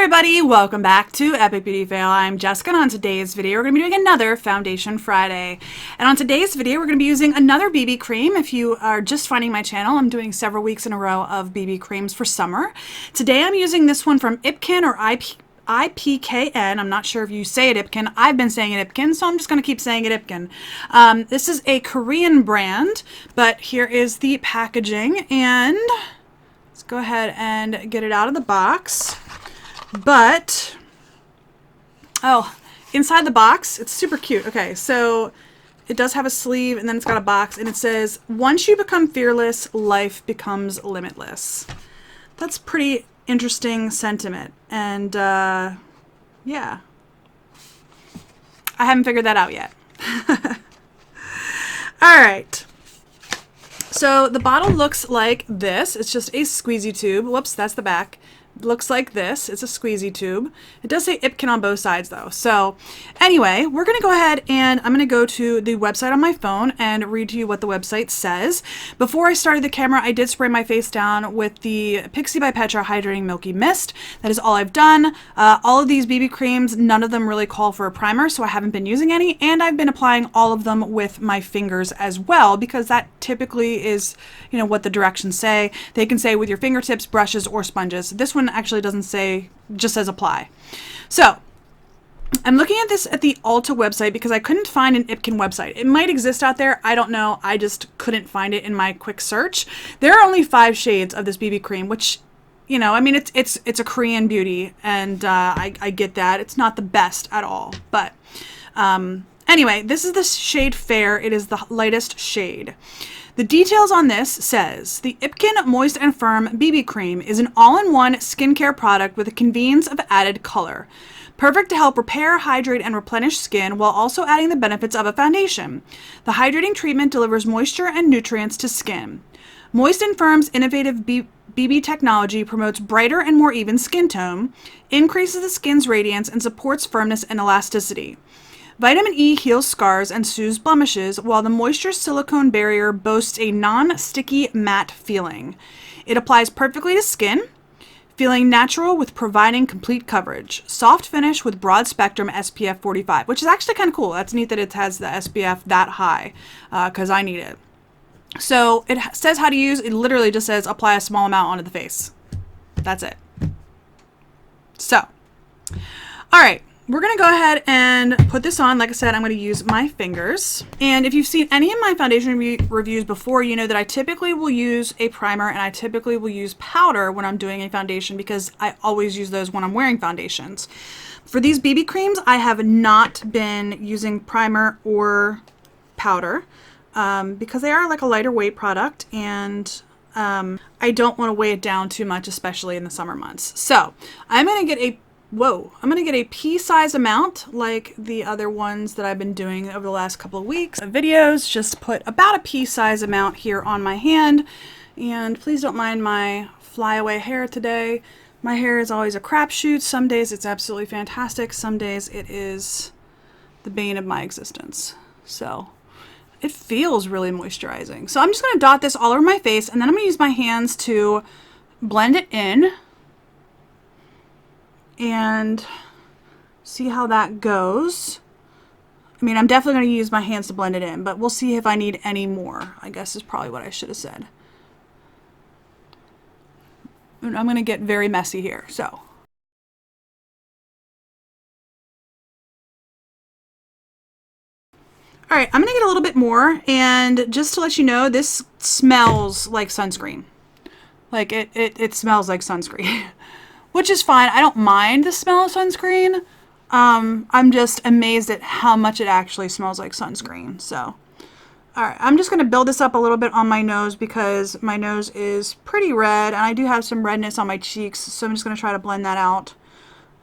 Everybody, welcome back to Epic Beauty Fail. I'm Jessica, and on today's video we're going to be doing another Foundation Friday. And on today's video we're going to be using another BB cream. If you are just finding my channel, I'm doing several weeks in a row of BB creams for summer. Today I'm using this one from IPKN or IPKN. I'm not sure if you say it IPKN. I've been saying it IPKN, so I'm just going to keep saying it IPKN. This is a Korean brand, but here is the packaging, and let's go ahead and get it out of the box. But, oh, inside the box, it's super cute. Okay, so it does have a sleeve, and then it's got a box, and it says, "Once you become fearless, life becomes limitless." That's pretty interesting sentiment, and yeah, I haven't figured that out yet. All right. So the bottle looks like this. It's just a squeezy tube. Whoops, that's the back. Looks like this. It's a squeezy tube. It does say IPKN on both sides though. So anyway, we're going to go ahead and I'm going to go to the website on my phone and read to you what the website says. Before I started the camera, I did spray my face down with the Pixie by Petra Hydrating Milky Mist. That is all I've done. All of these BB creams, none of them really call for a primer, so I haven't been using any, and I've been applying all of them with my fingers as well, because that typically is, you know, what the directions say. They can say with your fingertips, brushes, or sponges. This one actually doesn't say, just says apply. So I'm looking at this at the Ulta website because I couldn't find an IPKN website. It might exist out there, I don't know. I just couldn't find it in my quick search. There are only 5 shades of this BB cream, which, you know, I mean, it's a Korean beauty, and I get that. It's not the best at all, but anyway, this is the shade Fair. It is the lightest shade. The details on this says, the IPKN Moist and Firm BB Cream is an all-in-one skincare product with the convenience of added color. Perfect to help repair, hydrate, and replenish skin while also adding the benefits of a foundation. The hydrating treatment delivers moisture and nutrients to skin. Moist and Firm's innovative BB technology promotes brighter and more even skin tone, increases the skin's radiance, and supports firmness and elasticity. Vitamin E heals scars and soothes blemishes, while the moisture silicone barrier boasts a non-sticky matte feeling. It applies perfectly to skin, feeling natural with providing complete coverage. Soft finish with broad spectrum SPF 45, which is actually kind of cool. That's neat that it has the SPF that high, because I need it. So it says how to use. It literally just says apply a small amount onto the face. That's it. So, all right. We're going to go ahead and put this on. Like I said, I'm going to use my fingers. And if you've seen any of my foundation reviews before, you know that I typically will use a primer and I typically will use powder when I'm doing a foundation, because I always use those when I'm wearing foundations. For these BB creams, I have not been using primer or powder because they are like a lighter weight product, and I don't want to weigh it down too much, especially in the summer months. So I'm going to get a pea-size amount like the other ones that I've been doing over the last couple of weeks of videos. Just put about a pea-size amount here on my hand. And please don't mind my flyaway hair today. My hair is always a crapshoot. Some days it's absolutely fantastic. Some days it is the bane of my existence. So it feels really moisturizing. So I'm just going to dot this all over my face, and then I'm going to use my hands to blend it in and see how that goes. I mean, I'm definitely going to use my hands to blend it in, but we'll see if I need any more, I guess is probably what I should have said. And I'm going to get very messy here, so. All right, I'm going to get a little bit more, and just to let you know, this smells like sunscreen. Like, it smells like sunscreen. Which is fine. I don't mind the smell of sunscreen. I'm just amazed at how much it actually smells like sunscreen. So, all right, I'm just going to build this up a little bit on my nose because my nose is pretty red, and I do have some redness on my cheeks. So I'm just going to try to blend that out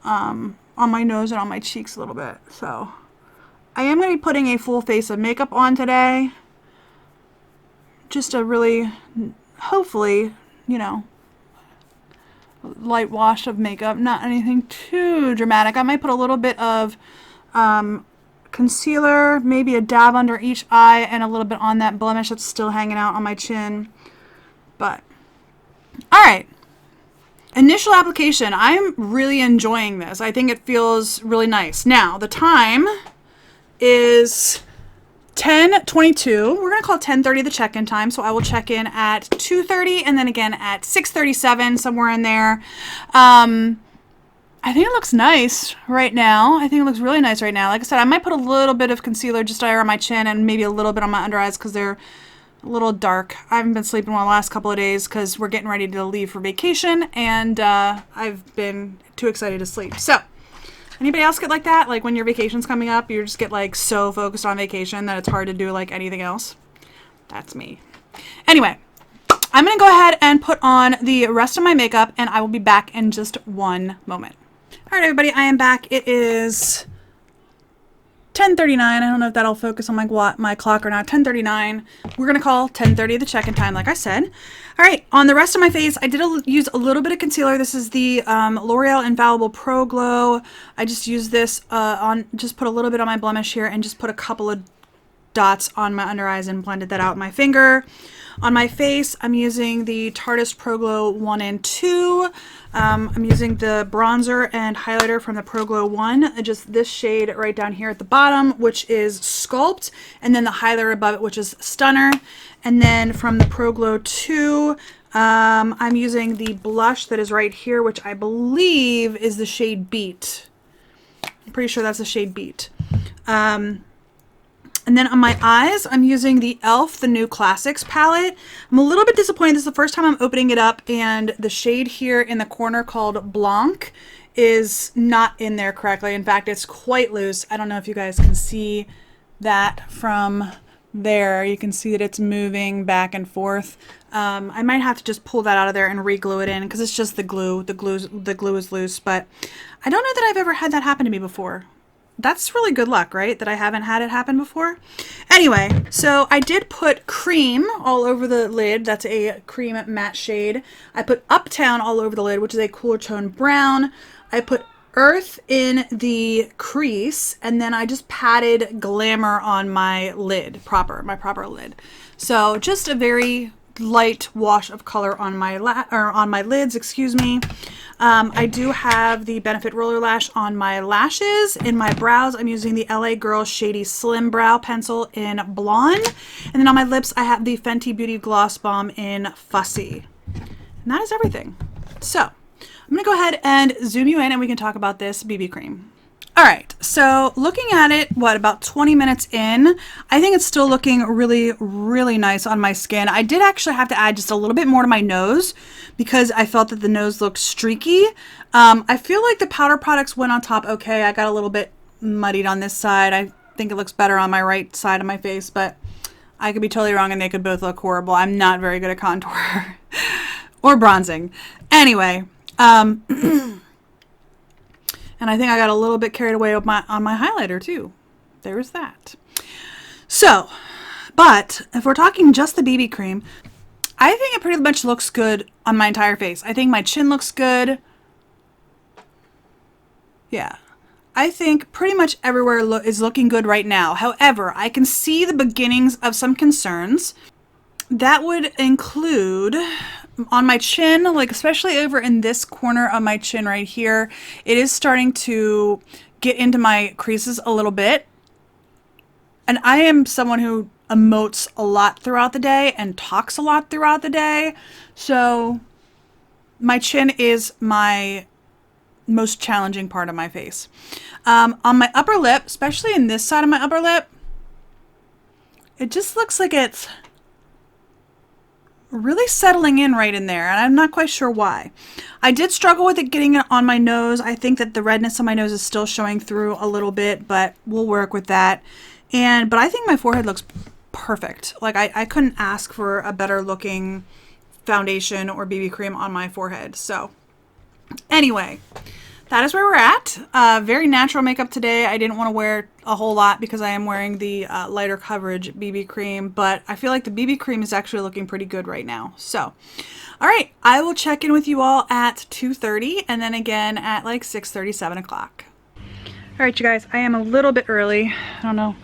on my nose and on my cheeks a little bit. So I am going to be putting a full face of makeup on today. Just a really, hopefully, you know, light wash of makeup, not anything too dramatic. I might put a little bit of concealer, maybe a dab under each eye, and a little bit on that blemish that's still hanging out on my chin. But, all right. Initial application, I'm really enjoying this. I think it feels really nice. Now, the time is 10:22. We're going to call 10:30 the check-in time, so I will check in at 2:30 and then again at 6:37, somewhere in there. I think it looks nice right now. I think it looks really nice right now. Like I said, I might put a little bit of concealer just around my chin and maybe a little bit on my under eyes because they're a little dark. I haven't been sleeping well the last couple of days because we're getting ready to leave for vacation, and I've been too excited to sleep. So, anybody else get like that? Like when your vacation's coming up, you just get like so focused on vacation that it's hard to do like anything else? That's me. Anyway, I'm going to go ahead and put on the rest of my makeup, and I will be back in just one moment. All right, everybody, I am back. It is 10:39. I don't know if that'll focus on my clock or not. 10:39. We're going to call 10:30 the check-in time, like I said. All right, on the rest of my face, I did use a little bit of concealer. This is the L'Oreal Infallible Pro Glow. I just used this just put a little bit on my blemish here and just put a couple of dots on my under eyes and blended that out with my finger. On my face, I'm using the Tarte Pro Glow 1 and 2. I'm using the bronzer and highlighter from the Pro Glow 1, just this shade right down here at the bottom, which is Sculpt, and then the highlighter above it, which is Stunner. And then from the Pro Glow 2, I'm using the blush that is right here, which I believe is the shade Beat. I'm pretty sure that's the shade Beat. And then on my eyes, I'm using the e.l.f. The New Classics palette. I'm a little bit disappointed. This is the first time I'm opening it up, and the shade here in the corner called Blanc is not in there correctly. In fact, it's quite loose. I don't know if you guys can see that from there. You can see that it's moving back and forth. I might have to just pull that out of there and re-glue it in because it's just the glue. The glue is loose, but I don't know that I've ever had that happen to me before. That's really good luck, right? That I haven't had it happen before. Anyway, so I did put cream all over the lid. That's a cream matte shade. I put Uptown all over the lid, which is a cooler tone brown. I put Earth in the crease, and then I just patted Glamour on my lid, my proper lid. So just a very light wash of color on my lids, excuse me. I do have the Benefit Roller Lash on my lashes. In my brows, I'm using the LA Girl Shady Slim Brow Pencil in Blonde. And then on my lips, I have the Fenty Beauty Gloss Bomb in Fussy. And that is everything. So, I'm going to go ahead and zoom you in and we can talk about this BB cream. All right, so looking at it, about 20 minutes in, I think it's still looking really, really nice on my skin. I did actually have to add just a little bit more to my nose because I felt that the nose looked streaky. I feel like the powder products went on top okay. I got a little bit muddied on this side. I think it looks better on my right side of my face, but I could be totally wrong and they could both look horrible. I'm not very good at contour or bronzing. Anyway, and I think I got a little bit carried away on my highlighter too. There's that. So, but if we're talking just the BB cream, I think it pretty much looks good on my entire face. I think my chin looks good. Yeah. I think pretty much everywhere is looking good right now. However, I can see the beginnings of some concerns. That would include on my chin, like especially over in this corner of my chin right here, it is starting to get into my creases a little bit. And I am someone who emotes a lot throughout the day and talks a lot throughout the day. So my chin is my most challenging part of my face. On my upper lip, especially in this side of my upper lip, it just looks like it's really settling in right in there, and I'm not quite sure why. I did struggle with it getting it on my nose. I think that the redness on my nose is still showing through a little bit, but we'll work with that. But I think my forehead looks perfect. Like I couldn't ask for a better looking foundation or BB cream on my forehead. So anyway, that is where we're at. Very natural makeup today. I didn't want to wear a whole lot because I am wearing the lighter coverage BB cream, but I feel like the BB cream is actually looking pretty good right now. So, all right, I will check in with you all at 2:30 and then again at like 6:30, 7 o'clock. All right, you guys, I am a little bit early. I don't know.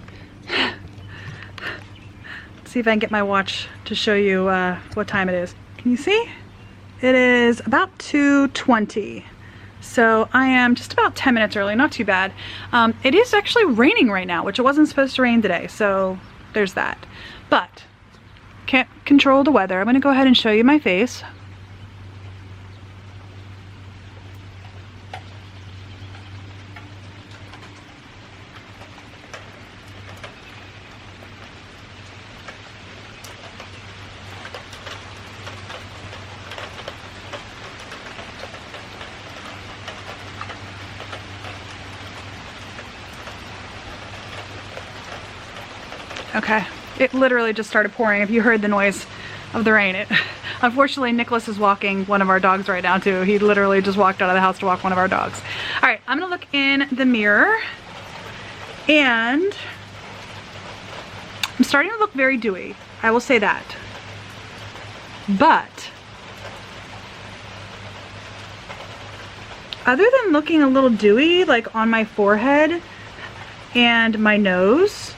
Let's see if I can get my watch to show you what time it is. Can you see? It is about 2:20. So I am just about 10 minutes early, not too bad. It is actually raining right now, which it wasn't supposed to rain today, so there's that. But can't control the weather. I'm gonna go ahead and show you my face. Okay, it literally just started pouring. If you heard the noise of the rain, unfortunately Nicholas is walking one of our dogs right now too. He literally just walked out of the house to walk one of our dogs. All right, I'm gonna look in the mirror and I'm starting to look very dewy. I will say that. But other than looking a little dewy, like on my forehead and my nose,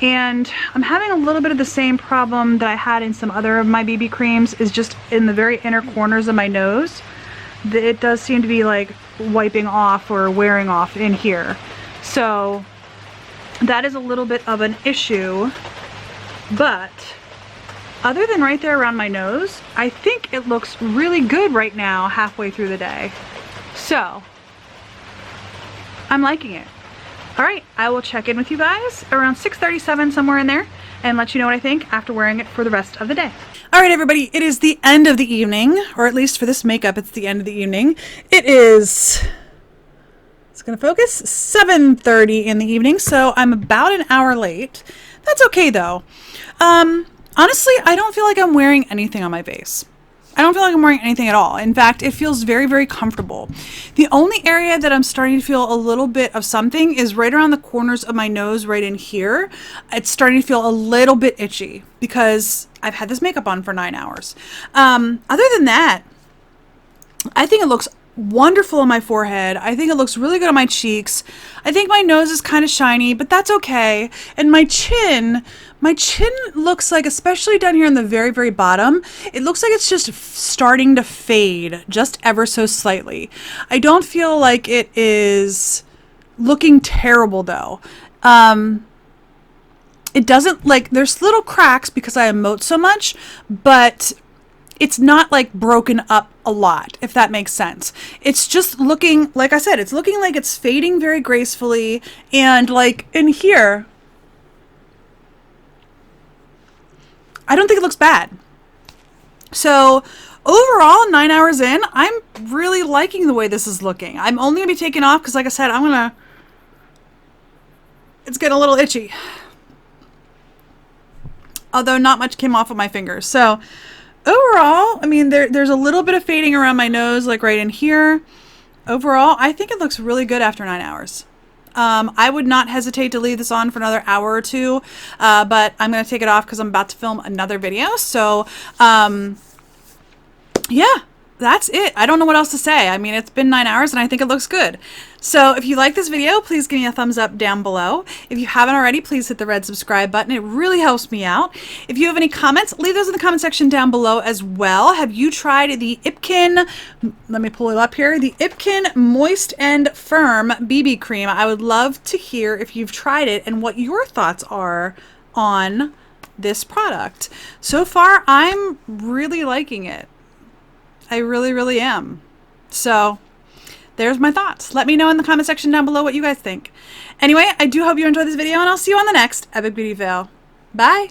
and I'm having a little bit of the same problem that I had in some other of my BB creams, is just in the very inner corners of my nose. It does seem to be like wiping off or wearing off in here. So that is a little bit of an issue. But other than right there around my nose, I think it looks really good right now halfway through the day. So I'm liking it. All right, I will check in with you guys around 6:37, somewhere in there, and let you know what I think after wearing it for the rest of the day. All right, everybody, it is the end of the evening, or at least for this makeup, it's the end of the evening. It is, it's gonna focus, 7:30 in the evening, so I'm about an hour late. That's okay though. Honestly, I don't feel like I'm wearing anything on my face. I don't feel like I'm wearing anything at all. In fact, it feels very, very comfortable. The only area that I'm starting to feel a little bit of something is right around the corners of my nose, right in here. It's starting to feel a little bit itchy because I've had this makeup on for 9 hours. Other than that, I think it looks wonderful on my forehead. I think it looks really good on my cheeks. I think my nose is kind of shiny, but that's okay. And my chin looks like, especially down here in the very, very bottom, it looks like it's just starting to fade just ever so slightly. I don't feel like it is looking terrible though. It doesn't, like, there's little cracks because I emote so much, but it's not like broken up a lot, if that makes sense. It's just looking, like I said, it's looking like it's fading very gracefully. And like in here, I don't think it looks bad. So overall, 9 hours in, I'm really liking the way this is looking. I'm only gonna be taking off because, like I said, it's getting a little itchy. Although not much came off of my fingers. So overall, I mean, there's a little bit of fading around my nose, like right in here. Overall, I think it looks really good after 9 hours. I would not hesitate to leave this on for another hour or two, but I'm going to take it off because I'm about to film another video. So, yeah, that's it. I don't know what else to say. I mean, it's been 9 hours and I think it looks good. So if you like this video, please give me a thumbs up down below. If you haven't already, please hit the red subscribe button. It really helps me out. If you have any comments, leave those in the comment section down below as well. Have you tried the IPKN, let me pull it up here, the IPKN Moist and Firm BB Cream? I would love to hear if you've tried it and what your thoughts are on this product. So far, I'm really liking it. I really, really am. So there's my thoughts. Let me know in the comment section down below what you guys think. Anyway, I do hope you enjoyed this video, and I'll see you on the next Epic Beauty Fail. Bye!